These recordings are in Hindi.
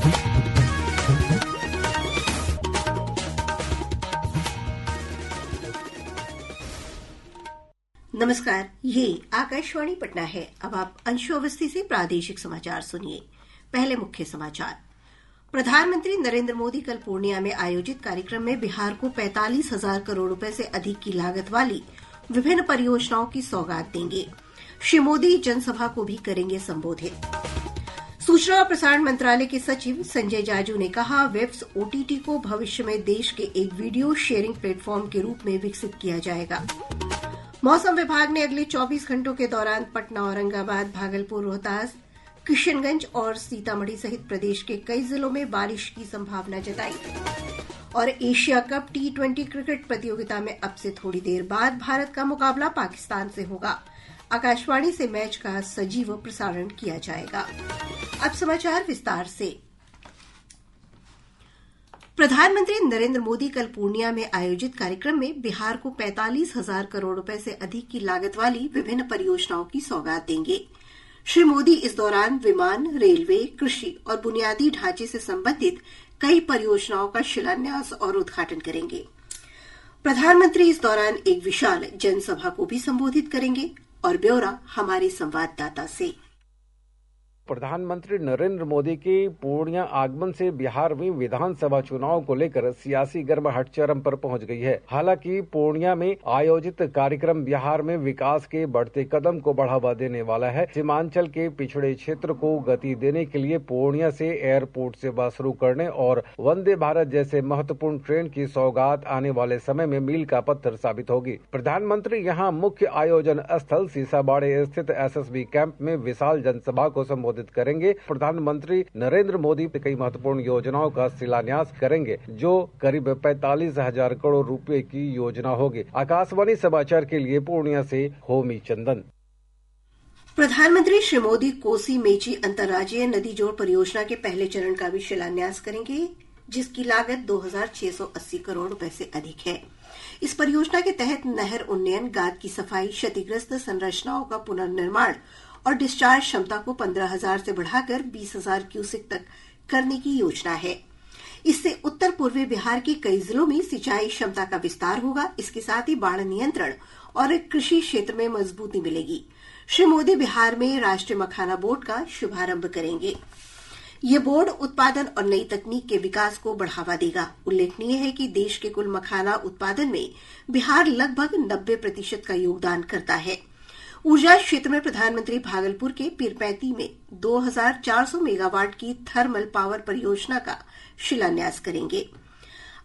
नमस्कार, ये आकाशवाणी पटना है। अब आप अंशु अवस्थी से प्रादेशिक समाचार सुनिए। पहले मुख्य समाचार। प्रधानमंत्री नरेंद्र मोदी कल पूर्णिया में आयोजित कार्यक्रम में बिहार को 45,000 करोड़ रुपए से अधिक की लागत वाली विभिन्न परियोजनाओं की सौगात देंगे। श्री मोदी जनसभा को भी करेंगे संबोधित। सूचना और प्रसारण मंत्रालय के सचिव संजय जाजू ने कहा, वेब्स ओटीटी को भविष्य में देश के एक वीडियो शेयरिंग प्लेटफॉर्म के रूप में विकसित किया जाएगा। मौसम विभाग ने अगले 24 घंटों के दौरान पटना, औरंगाबाद, भागलपुर, रोहतास, किशनगंज और सीतामढ़ी सहित प्रदेश के कई जिलों में बारिश की संभावना जताई। और एशिया कप T20 क्रिकेट प्रतियोगिता में अब से थोड़ी देर बाद भारत का मुकाबला पाकिस्तान से होगा। आकाशवाणी से मैच का सजीव प्रसारण किया जाएगा। अब समाचार विस्तार से। प्रधानमंत्री नरेंद्र मोदी कल पूर्णिया में आयोजित कार्यक्रम में बिहार को 45,000 करोड़ रुपए से अधिक की लागत वाली विभिन्न परियोजनाओं की सौगात देंगे। श्री मोदी इस दौरान विमान, रेलवे, कृषि और बुनियादी ढांचे से संबंधित कई परियोजनाओं का शिलान्यास और उद्घाटन करेंगे। प्रधानमंत्री इस दौरान एक विशाल जनसभा को भी संबोधित करेंगे। और ब्यौरा हमारे संवाददाता से। प्रधानमंत्री नरेंद्र मोदी के पूर्णिया आगमन से बिहार में विधानसभा चुनाव को लेकर सियासी गर्माहट चरम पर पहुंच गई है। हालांकि पूर्णिया में आयोजित कार्यक्रम बिहार में विकास के बढ़ते कदम को बढ़ावा देने वाला है। सीमांचल के पिछड़े क्षेत्र को गति देने के लिए पूर्णिया से एयरपोर्ट सेवा शुरू करने और वंदे भारत जैसे महत्वपूर्ण ट्रेन की सौगात आने वाले समय में मील का पत्थर साबित होगी। प्रधानमंत्री यहाँ मुख्य आयोजन स्थल सीसाबाड़े स्थित SSB कैंप में विशाल जनसभा को संबोधित करेंगे। प्रधानमंत्री नरेंद्र मोदी कई महत्वपूर्ण योजनाओं का शिलान्यास करेंगे, जो करीब 45,000 करोड़ रुपए की योजना होगी। आकाशवाणी समाचार के लिए पूर्णिया से होमी चंदन। प्रधानमंत्री श्री मोदी कोसी मेची अंतर्राज्यीय नदी जोड़ परियोजना के पहले चरण का भी शिलान्यास करेंगे, जिसकी लागत 2,680 करोड़ रुपए से अधिक है। इस परियोजना के तहत नहर उन्नयन, गाद की सफाई, क्षतिग्रस्त संरचनाओं का पुनर्निर्माण और डिस्चार्ज क्षमता को 15,000 से बढ़ाकर 20,000 क्यूसेक तक करने की योजना है। इससे उत्तर पूर्वी बिहार के कई जिलों में सिंचाई क्षमता का विस्तार होगा। इसके साथ ही बाढ़ नियंत्रण और कृषि क्षेत्र में मजबूती मिलेगी। श्री मोदी बिहार में राष्ट्रीय मखाना बोर्ड का शुभारंभ करेंगे। ये बोर्ड उत्पादन और नई तकनीक के विकास को बढ़ावा देगा। उल्लेखनीय है कि देश के कुल मखाना उत्पादन में बिहार लगभग 90% का योगदान करता है। ऊर्जा क्षेत्र में प्रधानमंत्री भागलपुर के पीरपैंती में 2,400 मेगावाट की थर्मल पावर परियोजना का शिलान्यास करेंगे।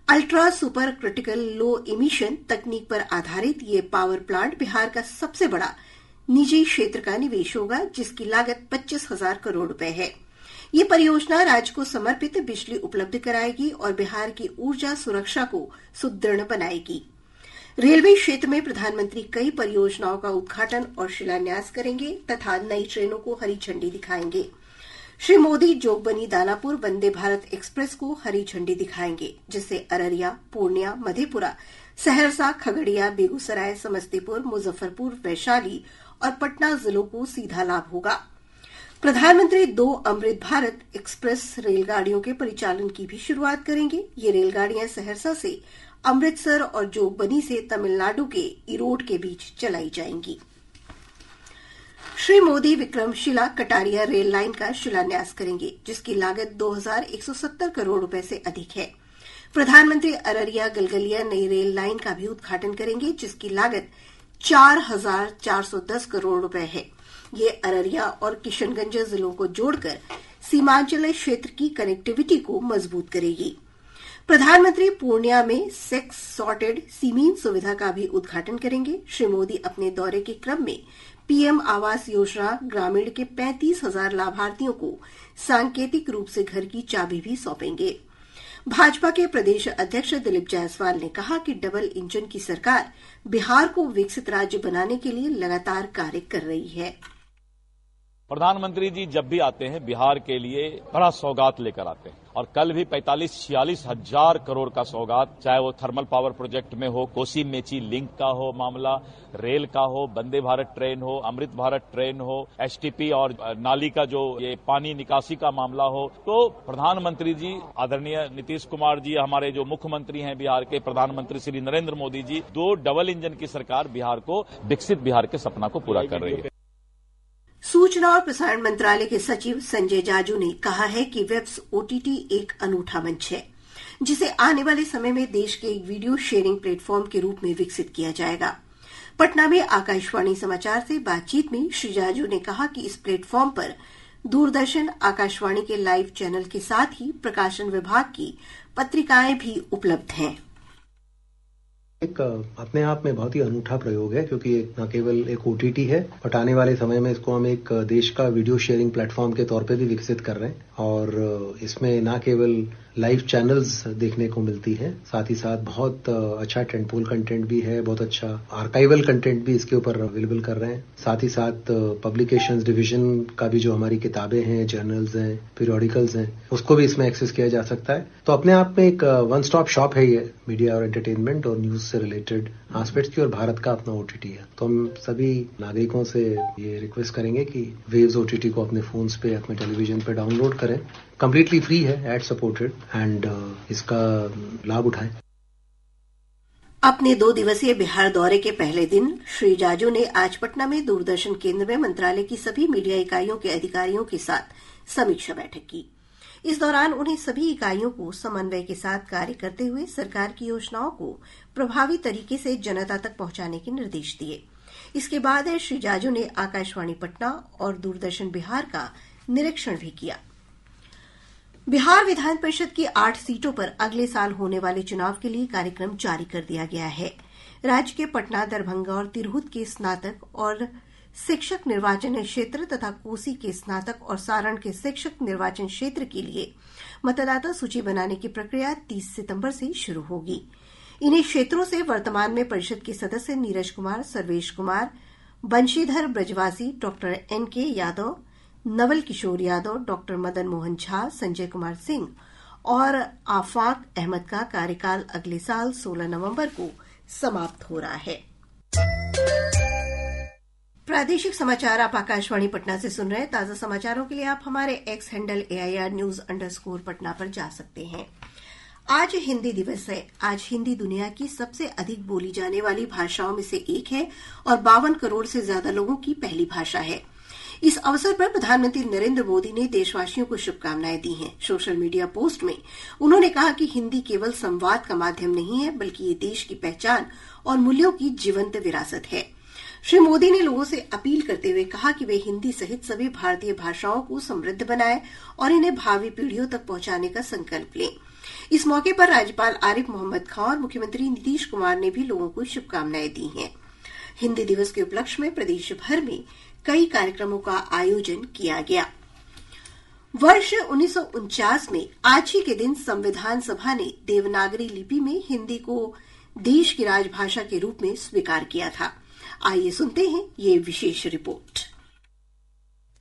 अल्ट्रा सुपर क्रिटिकल लो इमिशन तकनीक पर आधारित ये पावर प्लांट बिहार का सबसे बड़ा निजी क्षेत्र का निवेश होगा, जिसकी लागत 25,000 करोड़ रुपए है। ये परियोजना राज्य को समर्पित बिजली उपलब्ध कराएगी और बिहार की ऊर्जा सुरक्षा को सुदृढ़ बनाएगी। रेलवे क्षेत्र में प्रधानमंत्री कई परियोजनाओं का उद्घाटन और शिलान्यास करेंगे तथा नई ट्रेनों को हरी झंडी दिखाएंगे। श्री मोदी जोगबनी दानापुर वंदे भारत एक्सप्रेस को हरी झंडी दिखाएंगे, जिससे अररिया, पूर्णिया, मधेपुरा, सहरसा, खगड़िया, बेगूसराय, समस्तीपुर, मुजफ्फरपुर, वैशाली और पटना जिलों को सीधा लाभ होगा। प्रधानमंत्री 2 अमृत भारत एक्सप्रेस रेलगाड़ियों के परिचालन की भी शुरुआत करेंगे। ये रेलगाड़ियां सहरसा से अमृतसर और जोगबनी से तमिलनाडु के इरोड के बीच चलाई जाएंगी। श्री मोदी विक्रमशिला कटारिया रेल लाइन का शिलान्यास करेंगे, जिसकी लागत 2,170 करोड़ रुपए से अधिक है। प्रधानमंत्री अररिया गलगलिया नई रेल लाइन का भी उद्घाटन करेंगे, जिसकी लागत 4,410 करोड़ रुपए है। ये अररिया और किशनगंज जिलों को जोड़कर सीमांचल क्षेत्र की कनेक्टिविटी को मजबूत करेगी। प्रधानमंत्री पूर्णिया में सेक्स सॉर्टेड सीमीन सुविधा का भी उद्घाटन करेंगे। श्री मोदी अपने दौरे के क्रम में पीएम आवास योजना ग्रामीण के 35,000 लाभार्थियों को सांकेतिक रूप से घर की चाबी भी सौंपेंगे। भाजपा के प्रदेश अध्यक्ष दिलीप जायसवाल ने कहा कि डबल इंजन की सरकार बिहार को विकसित राज्य बनाने के लिए लगातार कार्य कर रही है। प्रधानमंत्री जी जब भी आते हैं बिहार के लिए बड़ा सौगात लेकर आते हैं और कल भी 45-46 हजार करोड़ का सौगात, चाहे वो थर्मल पावर प्रोजेक्ट में हो, कोसी मेची लिंक का हो मामला, रेल का हो, वंदे भारत ट्रेन हो, अमृत भारत ट्रेन हो, एसटीपी और नाली का जो ये पानी निकासी का मामला हो, तो प्रधानमंत्री जी आदरणीय नीतीश कुमार जी, हमारे जो मुख्यमंत्री हैं बिहार के, प्रधानमंत्री श्री नरेंद्र मोदी जी, 2 डबल इंजन की सरकार बिहार को विकसित बिहार के सपना को पूरा कर रही है। सूचना और प्रसारण मंत्रालय के सचिव संजय जाजू ने कहा है कि वेब्स ओटीटी एक अनूठा मंच है, जिसे आने वाले समय में देश के एक वीडियो शेयरिंग प्लेटफॉर्म के रूप में विकसित किया जाएगा। पटना में आकाशवाणी समाचार से बातचीत में श्री जाजू ने कहा कि इस प्लेटफॉर्म पर दूरदर्शन, आकाशवाणी के लाइव चैनल के साथ ही प्रकाशन विभाग की पत्रिकाएं भी उपलब्ध हैं। एक अपने आप में बहुत ही अनूठा प्रयोग है, क्योंकि न केवल एक ओटीटी है, बट आने वाले समय में इसको हम एक देश का वीडियो शेयरिंग प्लेटफॉर्म के तौर पे भी विकसित कर रहे हैं। और इसमें न केवल लाइव चैनल्स देखने को मिलती है, साथ ही साथ बहुत अच्छा टेंटपोल कंटेंट भी है, बहुत अच्छा आर्काइवल कंटेंट भी इसके ऊपर अवेलेबल कर रहे हैं। साथ ही साथ पब्लिकेशंस डिवीजन का भी जो हमारी किताबें हैं, जर्नल्स हैं, पीरियोडिकल्स हैं, उसको भी इसमें एक्सेस किया जा सकता है। तो अपने आप में एक वन स्टॉप शॉप है ये मीडिया और एंटरटेनमेंट और न्यूज से रिलेटेड एस्पेक्ट्स की, और भारत का अपना ओटीटी है। तो हम सभी नागरिकों से ये रिक्वेस्ट करेंगे कि वेव्स ओटीटी को अपने फोन्स पे, अपने टेलीविजन पे डाउनलोड करें। कंप्लीटली फ्री है, एड सपोर्टेड, एंड इसका लाभ उठाएं। अपने 2 दिवसीय बिहार दौरे के पहले दिन श्री जाजू ने आज पटना में दूरदर्शन केंद्र में मंत्रालय की सभी मीडिया इकाइयों के अधिकारियों के साथ समीक्षा बैठक की। इस दौरान उन्हें सभी इकाइयों को समन्वय के साथ कार्य करते हुए सरकार की योजनाओं को प्रभावी तरीके से जनता तक पहुंचाने के निर्देश दिए। इसके बाद श्री जाजू ने आकाशवाणी पटना और दूरदर्शन बिहार का निरीक्षण भी किया। बिहार विधान परिषद की 8 सीटों पर अगले साल होने वाले चुनाव के लिए कार्यक्रम जारी कर दिया गया है। राज्य के पटना, दरभंगा और तिरहुत के स्नातक और शिक्षक निर्वाचन क्षेत्र तथा कोसी के स्नातक और सारण के शिक्षक निर्वाचन क्षेत्र के लिए मतदाता सूची बनाने की प्रक्रिया 30 सितंबर से शुरू होगी। इन्हीं क्षेत्रों से वर्तमान में परिषद के सदस्य नीरज कुमार, सर्वेश कुमार, बंशीधर ब्रजवासी, doctor N K Yadav, Naval Kishore Yadav, doctor Madan Mohan Jha, Sanjay Kumar Singh और आफाक अहमद का कार्यकाल अगले साल 16 नवंबर को समाप्त हो रहा है। प्रादेशिक समाचार आप आकाशवाणी पटना से सुन रहे हैं। ताजा समाचारों के लिए आप हमारे एक्स हैंडल AIR_News_ पर जा सकते हैं। आज हिंदी दिवस है। आज हिंदी दुनिया की सबसे अधिक बोली जाने वाली भाषाओं में से एक है और 52 करोड़ से ज्यादा लोगों की पहली भाषा है। इस अवसर पर प्रधानमंत्री नरेंद्र मोदी ने देशवासियों को शुभकामनाएं दी हैं। सोशल मीडिया पोस्ट में उन्होंने कहा कि हिंदी केवल संवाद का माध्यम नहीं है, बल्कि ये देश की पहचान और मूल्यों की जीवंत विरासत है। श्री मोदी ने लोगों से अपील करते हुए कहा कि वे हिंदी सहित सभी भारतीय भाषाओं को समृद्ध बनाएं और इन्हें भावी पीढ़ियों तक पहुंचाने का संकल्प लें। इस मौके पर राज्यपाल आरिफ मोहम्मद खान और मुख्यमंत्री नीतीश कुमार ने भी लोगों को शुभकामनाएं दी हैं। हिंदी दिवस के उपलक्ष्य में प्रदेश भर में कई कार्यक्रमों का आयोजन किया गया। वर्ष 1949 में आज ही के दिन संविधान सभा ने देवनागरी लिपि में हिंदी को देश की राजभाषा के रूप में स्वीकार किया था। आइए सुनते हैं ये विशेष रिपोर्ट।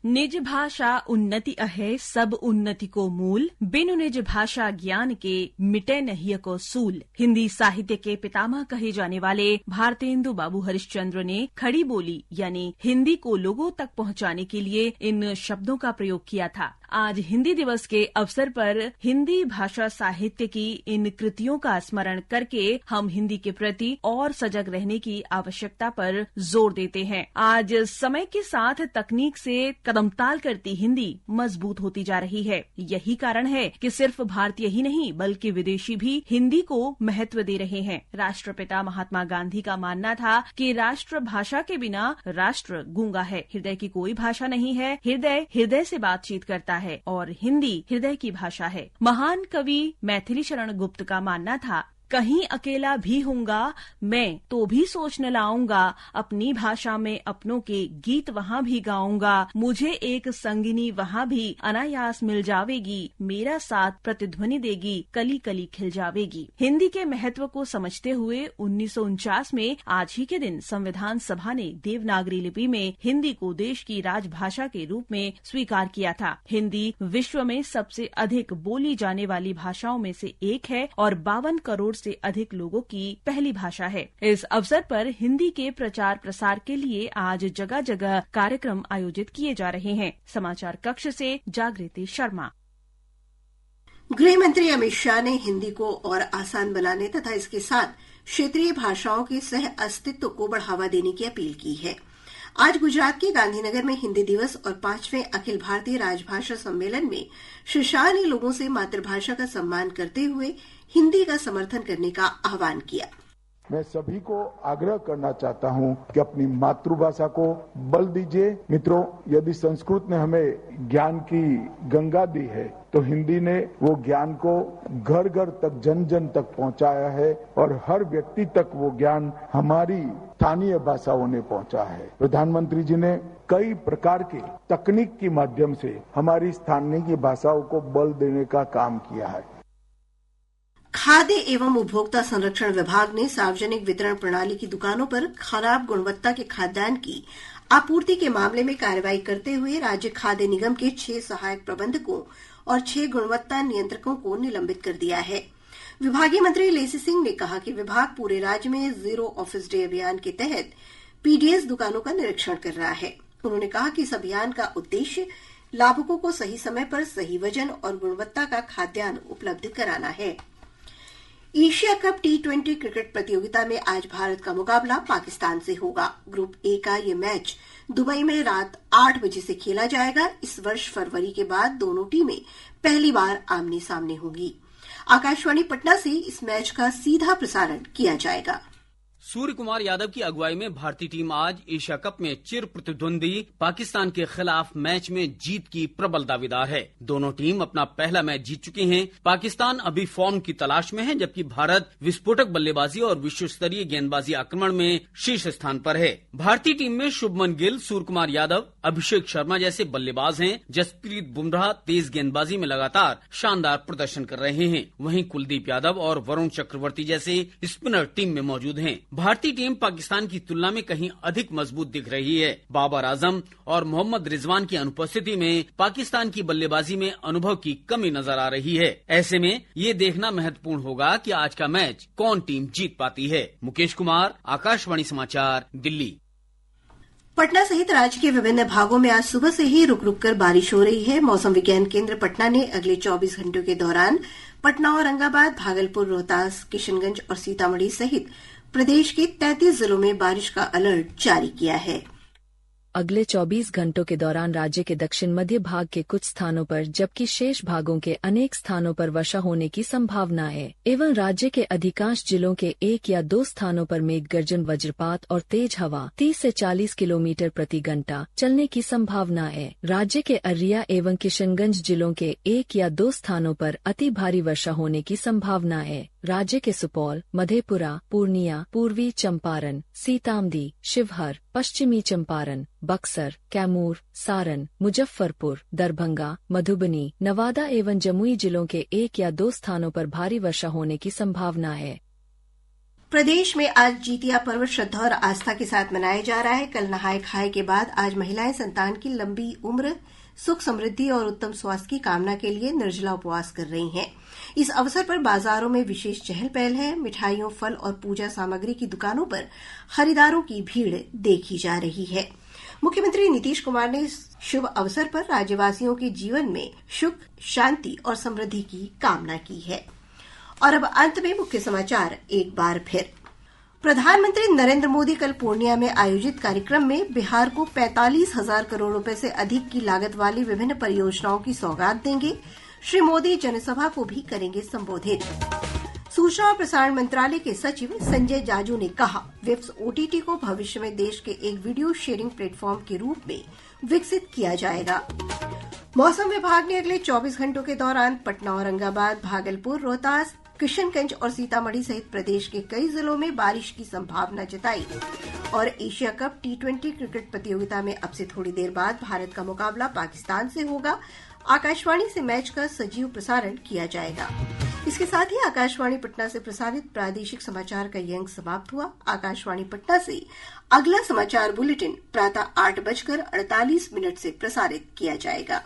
निज भाषा उन्नति अहे सब उन्नति को मूल, बिनु निज भाषा ज्ञान के मिटे नहीं को सूल। हिंदी साहित्य के पितामह कहे जाने वाले भारतेंदु बाबू हरिश्चंद्र ने खड़ी बोली यानी हिंदी को लोगों तक पहुंचाने के लिए इन शब्दों का प्रयोग किया था। आज हिंदी दिवस के अवसर पर हिंदी भाषा साहित्य की इन कृतियों का स्मरण करके हम हिंदी के प्रति और सजग रहने की आवश्यकता पर जोर देते हैं। आज समय के साथ तकनीक से कदमताल करती हिंदी मजबूत होती जा रही है। यही कारण है कि सिर्फ भारतीय ही नहीं बल्कि विदेशी भी हिंदी को महत्व दे रहे हैं। राष्ट्रपिता महात्मा गांधी का मानना था कि राष्ट्र भाषा के बिना राष्ट्र गूंगा है। हृदय की कोई भाषा नहीं है, हृदय हृदय से बातचीत करता है और हिंदी हृदय की भाषा है। महान कवि मैथिली शरण गुप्त का मानना था कहीं अकेला भी हूँगा मैं तो भी सोच न लाऊंगा, अपनी भाषा में अपनों के गीत वहाँ भी गाऊंगा, मुझे एक संगिनी वहाँ भी अनायास मिल जावेगी, मेरा साथ प्रतिध्वनि देगी, कली कली खिल जावेगी। हिंदी के महत्व को समझते हुए 1949 में आज ही के दिन संविधान सभा ने देवनागरी लिपि में हिंदी को देश की राजभाषा के रूप में स्वीकार किया था। हिंदी विश्व में सबसे अधिक बोली जाने वाली भाषाओं में से एक है और 52 करोड़ से अधिक लोगों की पहली भाषा है। इस अवसर पर हिंदी के प्रचार प्रसार के लिए आज जगह जगह कार्यक्रम आयोजित किए जा रहे हैं। समाचार कक्ष से जागृति शर्मा। गृह मंत्री अमित शाह ने हिंदी को और आसान बनाने तथा इसके साथ क्षेत्रीय भाषाओं के सह अस्तित्व को बढ़ावा देने की अपील की है। आज गुजरात के गांधीनगर में हिंदी दिवस और 5वें अखिल भारतीय राजभाषा सम्मेलन में श्री शाह ने लोगों से मातृभाषा का सम्मान करते हुए हिंदी का समर्थन करने का आह्वान किया। मैं सभी को आग्रह करना चाहता हूं कि अपनी मातृभाषा को बल दीजिए। मित्रों, यदि संस्कृत ने हमें ज्ञान की गंगा दी है तो हिंदी ने वो ज्ञान को घर घर तक, जन जन तक पहुंचाया है और हर व्यक्ति तक वो ज्ञान हमारी स्थानीय भाषाओं ने पहुंचा है। प्रधानमंत्री जी ने कई प्रकार के तकनीक के माध्यम से हमारी स्थानीय भाषाओं को बल देने का काम किया है। खाद्य एवं उपभोक्ता संरक्षण विभाग ने सार्वजनिक वितरण प्रणाली की दुकानों पर खराब गुणवत्ता के खाद्यान्न की आपूर्ति के मामले में कार्रवाई करते हुए राज्य खाद्य निगम के 6 सहायक प्रबंधकों और 6 गुणवत्ता नियंत्रकों को निलंबित कर दिया है। विभागीय मंत्री लेसी सिंह ने कहा कि विभाग पूरे राज्य में जीरो ऑफिस डे अभियान के तहत पीडीएस दुकानों का निरीक्षण कर रहा है। उन्होंने कहा कि इस अभियान का उद्देश्य लाभुकों को सही समय पर सही वजन और गुणवत्ता का खाद्यान्न उपलब्ध कराना है। एशिया कप T20 क्रिकेट प्रतियोगिता में आज भारत का मुकाबला पाकिस्तान से होगा। ग्रुप ए का ये मैच दुबई में रात 8 बजे से खेला जाएगा। इस वर्ष फरवरी के बाद दोनों टीमें पहली बार आमने सामने होंगी। आकाशवाणी पटना से इस मैच का सीधा प्रसारण किया जाएगा। सूर्य कुमार यादव की अगुवाई में भारतीय टीम आज एशिया कप में चिर प्रतिद्वंदी पाकिस्तान के खिलाफ मैच में जीत की प्रबल दावेदार है। दोनों टीम अपना पहला मैच जीत चुके हैं। पाकिस्तान अभी फॉर्म की तलाश में है, जबकि भारत विस्फोटक बल्लेबाजी और विश्व स्तरीय गेंदबाजी आक्रमण में शीर्ष स्थान पर है। भारतीय टीम में शुभमन गिल, सूर्य कुमार यादव, अभिषेक शर्मा जैसे बल्लेबाज हैं। जसप्रीत बुमराह तेज गेंदबाजी में लगातार शानदार प्रदर्शन कर रहे हैं। वहीं कुलदीप यादव और वरुण चक्रवर्ती जैसे स्पिनर टीम में मौजूद हैं। भारतीय टीम पाकिस्तान की तुलना में कहीं अधिक मजबूत दिख रही है। बाबर आजम और मोहम्मद रिजवान की अनुपस्थिति में पाकिस्तान की बल्लेबाजी में अनुभव की कमी नजर आ रही है। ऐसे में ये देखना महत्वपूर्ण होगा कि आज का मैच कौन टीम जीत पाती है। मुकेश कुमार, आकाशवाणी समाचार, दिल्ली। पटना सहित राज्य के विभिन्न भागों में आज सुबह से ही रुक रुक कर बारिश हो रही है। मौसम विज्ञान केंद्र पटना ने अगले 24 घंटों के दौरान पटना, औरंगाबाद, भागलपुर, रोहतास, किशनगंज और सीतामढ़ी सहित प्रदेश के 33 जिलों में बारिश का अलर्ट जारी किया है। अगले 24 घंटों के दौरान राज्य के दक्षिण मध्य भाग के कुछ स्थानों पर जबकि शेष भागों के अनेक स्थानों पर वर्षा होने की संभावना है एवं राज्य के अधिकांश जिलों के 1 या 2 स्थानों पर मेघ गर्जन, वज्रपात और तेज हवा 30 से 40 किलोमीटर प्रति घंटा चलने की संभावना है। राज्य के अररिया एवं किशनगंज जिलों के 1 या 2 स्थानों पर अति भारी वर्षा होने की संभावना है। राज्य के सुपौल, मधेपुरा, पूर्णिया, पूर्वी चंपारण, सीतामढ़ी, शिवहर, पश्चिमी चंपारण, बक्सर, कैमूर, सारण, मुजफ्फरपुर, दरभंगा, मधुबनी, नवादा एवं जमुई जिलों के 1 या 2 स्थानों पर भारी वर्षा होने की संभावना है। प्रदेश में आज जितिया पर्व श्रद्धा और आस्था के साथ मनाया जा रहा है। कल नहाय खाए के बाद आज महिलाएं संतान की लंबी उम्र, सुख समृद्धि और उत्तम स्वास्थ्य की कामना के लिए निर्जला उपवास कर रही हैं। इस अवसर पर बाजारों में विशेष चहल पहल है। मिठाइयों, फल और पूजा सामग्री की दुकानों पर खरीदारों की भीड़ देखी जा रही है। मुख्यमंत्री नीतीश कुमार ने इस शुभ अवसर पर राज्यवासियों के जीवन में सुख, शांति और समृद्धि की कामना की है। और अब अंत में मुख्य समाचार एक बार फिर। प्रधानमंत्री नरेंद्र मोदी कल पूर्णिया में आयोजित कार्यक्रम में बिहार को 45,000 करोड़ रुपए से अधिक की लागत वाली विभिन्न परियोजनाओं की सौगात देंगे। श्री मोदी जनसभा को भी करेंगे संबोधित। सूचना और प्रसारण मंत्रालय के सचिव संजय जाजू ने कहा, वेब्स ओटीटी को भविष्य में देश के एक वीडियो शेयरिंग प्लेटफॉर्म के रूप में विकसित किया जाएगा। मौसम विभाग ने अगले 24 घंटों के दौरान पटना, औरंगाबाद, भागलपुर, रोहतास, किशनगंज और सीतामढ़ी सहित प्रदेश के कई जिलों में बारिश की संभावना जताई। और एशिया कप T20 क्रिकेट प्रतियोगिता में अब से थोड़ी देर बाद भारत का मुकाबला पाकिस्तान से होगा। आकाशवाणी से मैच का सजीव प्रसारण किया जाएगा। इसके साथ ही आकाशवाणी पटना से प्रसारित प्रादेशिक समाचार का ये अंक समाप्त हुआ। आकाशवाणी पटना से अगला समाचार बुलेटिन प्रातः 8:48 से प्रसारित किया जाएगा।